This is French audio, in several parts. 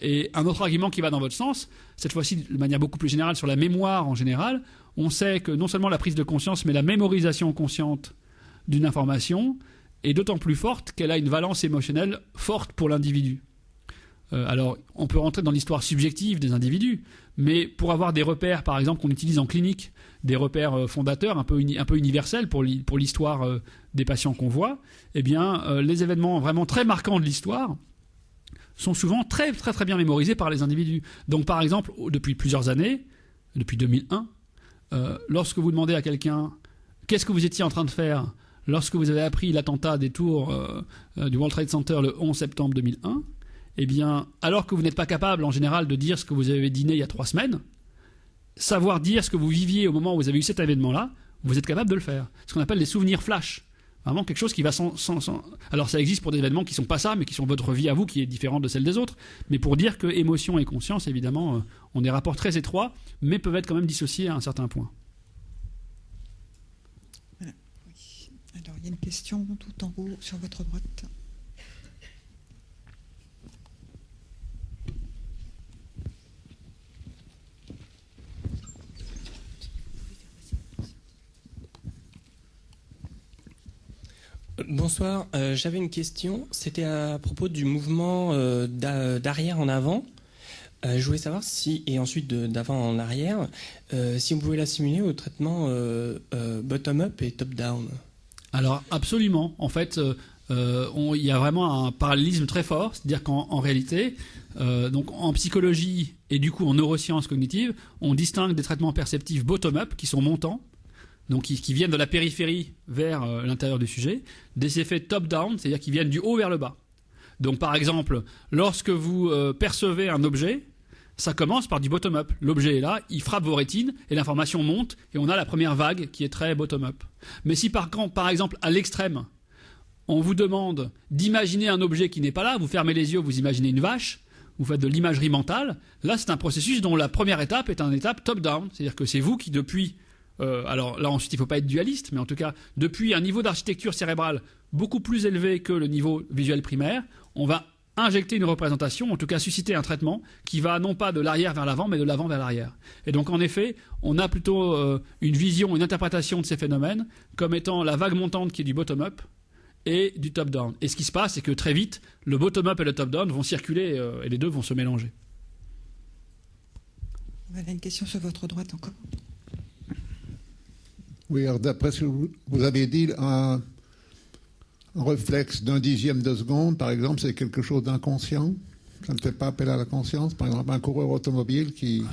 Et un autre argument qui va dans votre sens, cette fois-ci de manière beaucoup plus générale sur la mémoire en général, on sait que non seulement la prise de conscience, mais la mémorisation consciente d'une information est d'autant plus forte qu'elle a une valence émotionnelle forte pour l'individu. Alors, on peut rentrer dans l'histoire subjective des individus, mais pour avoir des repères, par exemple, qu'on utilise en clinique, des repères fondateurs un peu universels pour l'histoire des patients qu'on voit, eh bien, les événements vraiment très marquants de l'histoire sont souvent très, très, très bien mémorisés par les individus. Donc, par exemple, depuis plusieurs années, depuis 2001, lorsque vous demandez à quelqu'un qu'est-ce que vous étiez en train de faire lorsque vous avez appris l'attentat des tours du World Trade Center le 11 septembre 2001, eh bien, alors que vous n'êtes pas capable, en général, de dire ce que vous avez dîné il y a 3 semaines, savoir dire ce que vous viviez au moment où vous avez eu cet événement-là, vous êtes capable de le faire. Ce qu'on appelle des souvenirs flash. Vraiment quelque chose qui va sans... Alors ça existe pour des événements qui ne sont pas ça, mais qui sont votre vie à vous, qui est différente de celle des autres. Mais pour dire que émotion et conscience, évidemment, ont des rapports très étroits, mais peuvent être quand même dissociés à un certain point. Voilà. Oui. Alors, il y a une question tout en haut, sur votre droite. Bonsoir, j'avais une question, c'était à propos du mouvement d'arrière en avant. Je voulais savoir si, et ensuite d'avant en arrière, si on pouvait l'assimiler au traitement bottom-up et top-down. Alors absolument, en fait, il y a vraiment un parallélisme très fort, c'est-à-dire qu'en réalité, donc en psychologie et du coup en neurosciences cognitives, on distingue des traitements perceptifs bottom-up qui sont montants, donc qui viennent de la périphérie vers l'intérieur du sujet, des effets top-down, c'est-à-dire qui viennent du haut vers le bas. Donc par exemple, lorsque vous percevez un objet, ça commence par du bottom-up. L'objet est là, il frappe vos rétines et l'information monte et on a la première vague qui est très bottom-up. Mais si par exemple à l'extrême, on vous demande d'imaginer un objet qui n'est pas là, vous fermez les yeux, vous imaginez une vache, vous faites de l'imagerie mentale, là c'est un processus dont la première étape est une étape top-down, c'est-à-dire que c'est vous qui depuis... alors là ensuite il ne faut pas être dualiste, mais en tout cas depuis un niveau d'architecture cérébrale beaucoup plus élevé que le niveau visuel primaire, on va injecter une représentation, en tout cas susciter un traitement qui va non pas de l'arrière vers l'avant, mais de l'avant vers l'arrière. Et donc en effet, on a plutôt une vision, une interprétation de ces phénomènes comme étant la vague montante qui est du bottom-up et du top-down. Et ce qui se passe, c'est que très vite, le bottom-up et le top-down vont circuler et les deux vont se mélanger. Voilà une question sur votre droite encore. Oui, alors d'après ce que vous avez dit, un réflexe d'un dixième de seconde, par exemple, c'est quelque chose d'inconscient. Ça ne fait pas appel à la conscience. Par exemple, un coureur automobile qui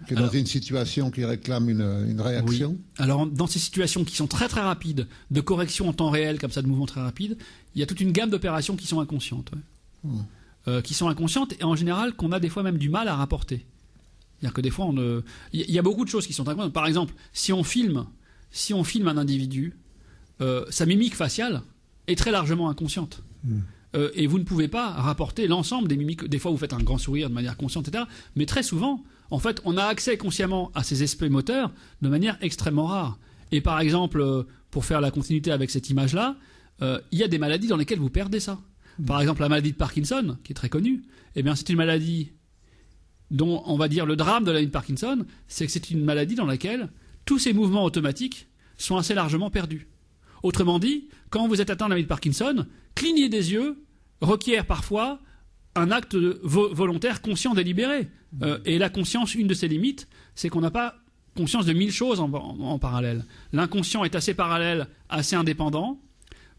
est dans une situation qui réclame une réaction. Oui. Alors, dans ces situations qui sont très très rapides, de correction en temps réel, comme ça, de mouvements très rapides, il y a toute une gamme d'opérations qui sont inconscientes. Ouais. Qui sont inconscientes et en général qu'on a des fois même du mal à rapporter. C'est-à-dire que des fois, il y a beaucoup de choses qui sont inconscientes. Par exemple, si on filme un individu, sa mimique faciale est très largement inconsciente. Et vous ne pouvez pas rapporter l'ensemble des mimiques. Des fois, vous faites un grand sourire de manière consciente, etc. Mais très souvent, en fait, on a accès consciemment à ces aspects moteurs de manière extrêmement rare. Et par exemple, pour faire la continuité avec cette image-là, il y a des maladies dans lesquelles vous perdez ça. Par exemple, la maladie de Parkinson, qui est très connue, eh bien, c'est une maladie dont, on va dire, le drame de la maladie de Parkinson, c'est que c'est une maladie dans laquelle tous ces mouvements automatiques sont assez largement perdus. Autrement dit, quand vous êtes atteint de la maladie de Parkinson, cligner des yeux requiert parfois un acte volontaire conscient délibéré. Et la conscience, une de ses limites, c'est qu'on n'a pas conscience de 1000 choses en parallèle. L'inconscient est assez parallèle, assez indépendant,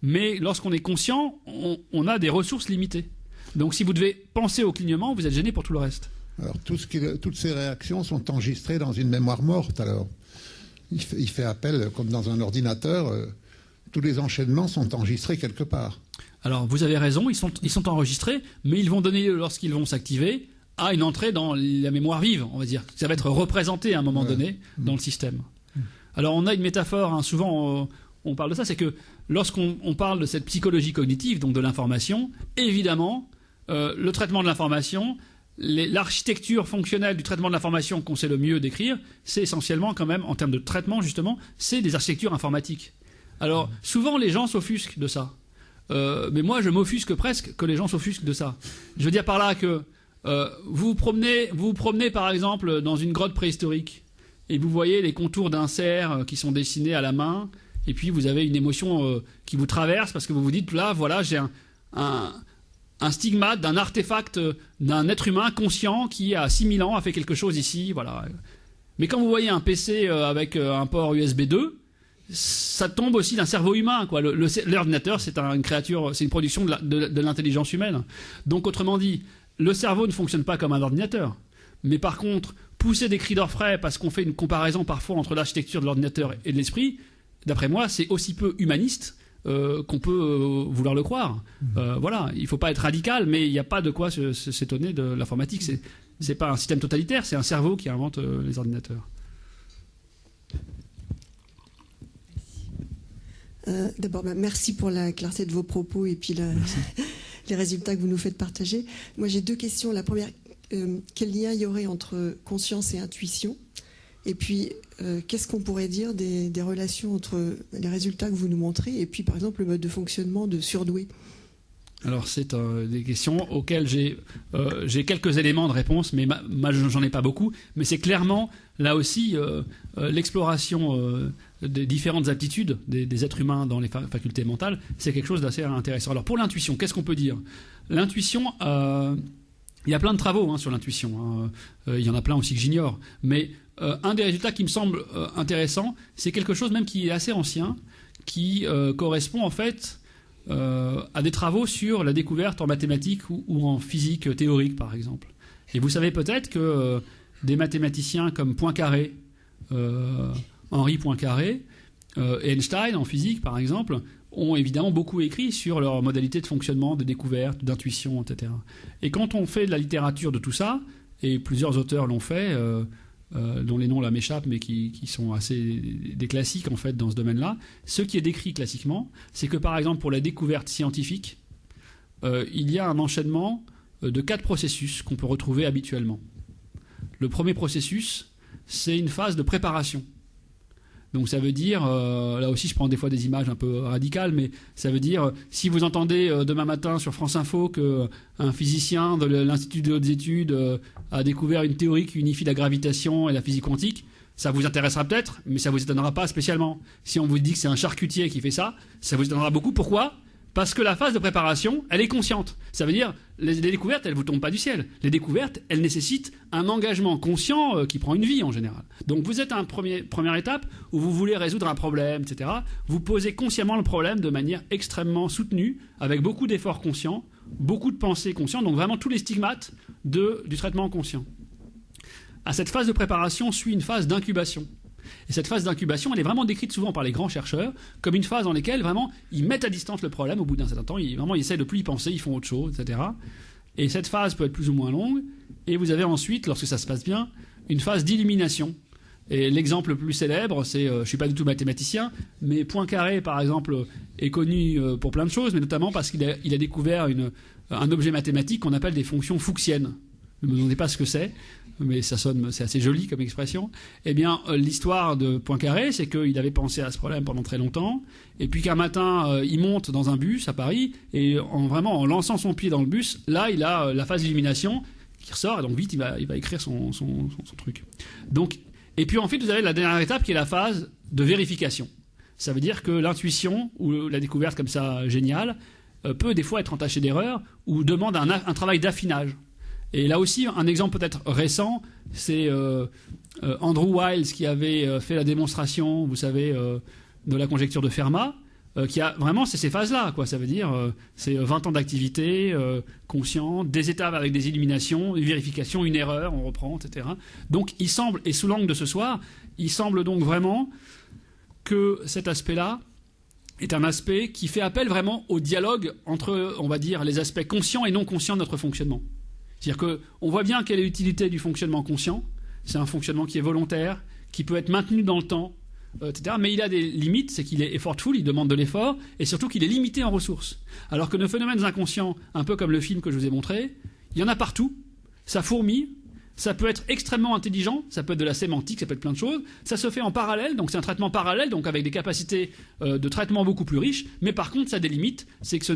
mais lorsqu'on est conscient, on a des ressources limitées. Donc si vous devez penser au clignement, vous êtes gêné pour tout le reste. Alors toutes ces réactions sont enregistrées dans une mémoire morte. Alors il fait appel, comme dans un ordinateur, tous les enchaînements sont enregistrés quelque part. Alors vous avez raison, ils sont enregistrés, mais ils vont donner, lorsqu'ils vont s'activer, à une entrée dans la mémoire vive, on va dire. Ça va être représenté à un moment donné dans le système. Alors on a une métaphore, hein, souvent on parle de ça, c'est que lorsqu'on parle de cette psychologie cognitive, donc de l'information, évidemment, le traitement de l'information, l'architecture fonctionnelle du traitement de l'information qu'on sait le mieux décrire, c'est essentiellement quand même, en termes de traitement justement, c'est des architectures informatiques. Alors souvent les gens s'offusquent de ça. mais moi je m'offusque presque que les gens s'offusquent de ça. Je veux dire par là que vous vous promenez par exemple dans une grotte préhistorique et vous voyez les contours d'un cerf qui sont dessinés à la main, et puis vous avez une émotion qui vous traverse parce que vous vous dites là voilà j'ai un stigmate d'un artefact d'un être humain conscient qui à 6000 ans a fait quelque chose ici, voilà. Mais quand vous voyez un PC avec un port USB 2, ça tombe aussi d'un cerveau humain, quoi. L'ordinateur, c'est une créature, c'est une production de l'intelligence humaine. Donc, autrement dit, le cerveau ne fonctionne pas comme un ordinateur. Mais par contre, pousser des cris d'orfraie parce qu'on fait une comparaison parfois entre l'architecture de l'ordinateur et de l'esprit, d'après moi, c'est aussi peu humaniste qu'on peut vouloir le croire. Voilà, il ne faut pas être radical, mais il n'y a pas de quoi s'étonner de l'informatique. C'est pas un système totalitaire, c'est un cerveau qui invente les ordinateurs. D'abord, merci pour la clarté de vos propos et puis les résultats que vous nous faites partager. Moi, j'ai 2 questions. La première, quel lien il y aurait entre conscience et intuition? Et puis, qu'est-ce qu'on pourrait dire des relations entre les résultats que vous nous montrez et puis, par exemple, le mode de fonctionnement de surdoué? Alors, c'est des questions auxquelles j'ai quelques éléments de réponse, mais j'en ai pas beaucoup. Mais c'est clairement, là aussi, l'exploration des différentes aptitudes des êtres humains dans les facultés mentales, c'est quelque chose d'assez intéressant. Alors, pour l'intuition, qu'est-ce qu'on peut dire? L'intuition, il y a plein de travaux sur l'intuition. Il y en a plein aussi que j'ignore. Mais un des résultats qui me semble intéressant, c'est quelque chose même qui est assez ancien, qui correspond en fait à des travaux sur la découverte en mathématiques ou en physique théorique, par exemple. Et vous savez peut-être que des mathématiciens comme Poincaré, Henri Poincaré, et Einstein en physique, par exemple, ont évidemment beaucoup écrit sur leur modalité de fonctionnement, de découverte, d'intuition, etc. Et quand on fait de la littérature de tout ça, et plusieurs auteurs l'ont fait, dont les noms là m'échappent, mais qui sont assez des classiques en fait dans ce domaine-là. Ce qui est décrit classiquement, c'est que par exemple pour la découverte scientifique, il y a un enchaînement de 4 processus qu'on peut retrouver habituellement. Le premier processus, c'est une phase de préparation. Donc ça veut dire, là aussi je prends des fois des images un peu radicales, mais ça veut dire, si vous entendez demain matin sur France Info qu'un physicien de l'Institut de hautes études a découvert une théorie qui unifie la gravitation et la physique quantique, ça vous intéressera peut-être, mais ça vous étonnera pas spécialement. Si on vous dit que c'est un charcutier qui fait ça, ça vous étonnera beaucoup. Pourquoi ? Parce que la phase de préparation, elle est consciente. Ça veut dire, les découvertes, elles ne vous tombent pas du ciel. Les découvertes, elles nécessitent un engagement conscient qui prend une vie en général. Donc vous êtes à une première étape où vous voulez résoudre un problème, etc. Vous posez consciemment le problème de manière extrêmement soutenue, avec beaucoup d'efforts conscients, beaucoup de pensées conscientes, donc vraiment tous les stigmates du traitement conscient. À cette phase de préparation suit une phase d'incubation. Et cette phase d'incubation, elle est vraiment décrite souvent par les grands chercheurs comme une phase dans laquelle vraiment ils mettent à distance le problème au bout d'un certain temps, ils essaient de plus y penser, ils font autre chose, etc. Et cette phase peut être plus ou moins longue. Et vous avez ensuite, lorsque ça se passe bien, une phase d'illumination. Et l'exemple le plus célèbre, c'est, je ne suis pas du tout mathématicien, mais Poincaré, par exemple, est connu pour plein de choses, mais notamment parce qu'il a découvert un objet mathématique qu'on appelle des fonctions fuchsiennes. Ne me demandez pas ce que c'est, mais c'est assez joli comme expression. Eh bien, l'histoire de Poincaré, c'est qu'il avait pensé à ce problème pendant très longtemps, et puis qu'un matin, il monte dans un bus à Paris, et en lançant son pied dans le bus, là, il a la phase d'illumination qui ressort, et donc vite, il va écrire son truc. Donc, et puis ensuite, vous avez la dernière étape qui est la phase de vérification. Ça veut dire que l'intuition, ou la découverte comme ça géniale, peut des fois être entachée d'erreurs, ou demande un travail d'affinage. Et là aussi, un exemple peut-être récent, c'est Andrew Wiles qui avait fait la démonstration, vous savez, de la conjecture de Fermat, qui a vraiment, c'est ces phases-là, quoi. Ça veut dire, c'est 20 ans d'activité, conscient, des étapes avec des illuminations, une vérification, une erreur, on reprend, etc. Donc, il semble, et sous l'angle de ce soir, il semble donc vraiment que cet aspect-là est un aspect qui fait appel vraiment au dialogue entre, on va dire, les aspects conscients et non conscients de notre fonctionnement. C'est-à-dire qu'on voit bien quelle est l'utilité du fonctionnement conscient. C'est un fonctionnement qui est volontaire, qui peut être maintenu dans le temps, etc. Mais il a des limites, c'est qu'il est effortful, il demande de l'effort, et surtout qu'il est limité en ressources. Alors que nos phénomènes inconscients, un peu comme le film que je vous ai montré, il y en a partout, ça fourmille, ça peut être extrêmement intelligent, ça peut être de la sémantique, ça peut être plein de choses, ça se fait en parallèle, donc c'est un traitement parallèle, donc avec des capacités de traitement beaucoup plus riches, mais par contre ça a des limites, c'est que ce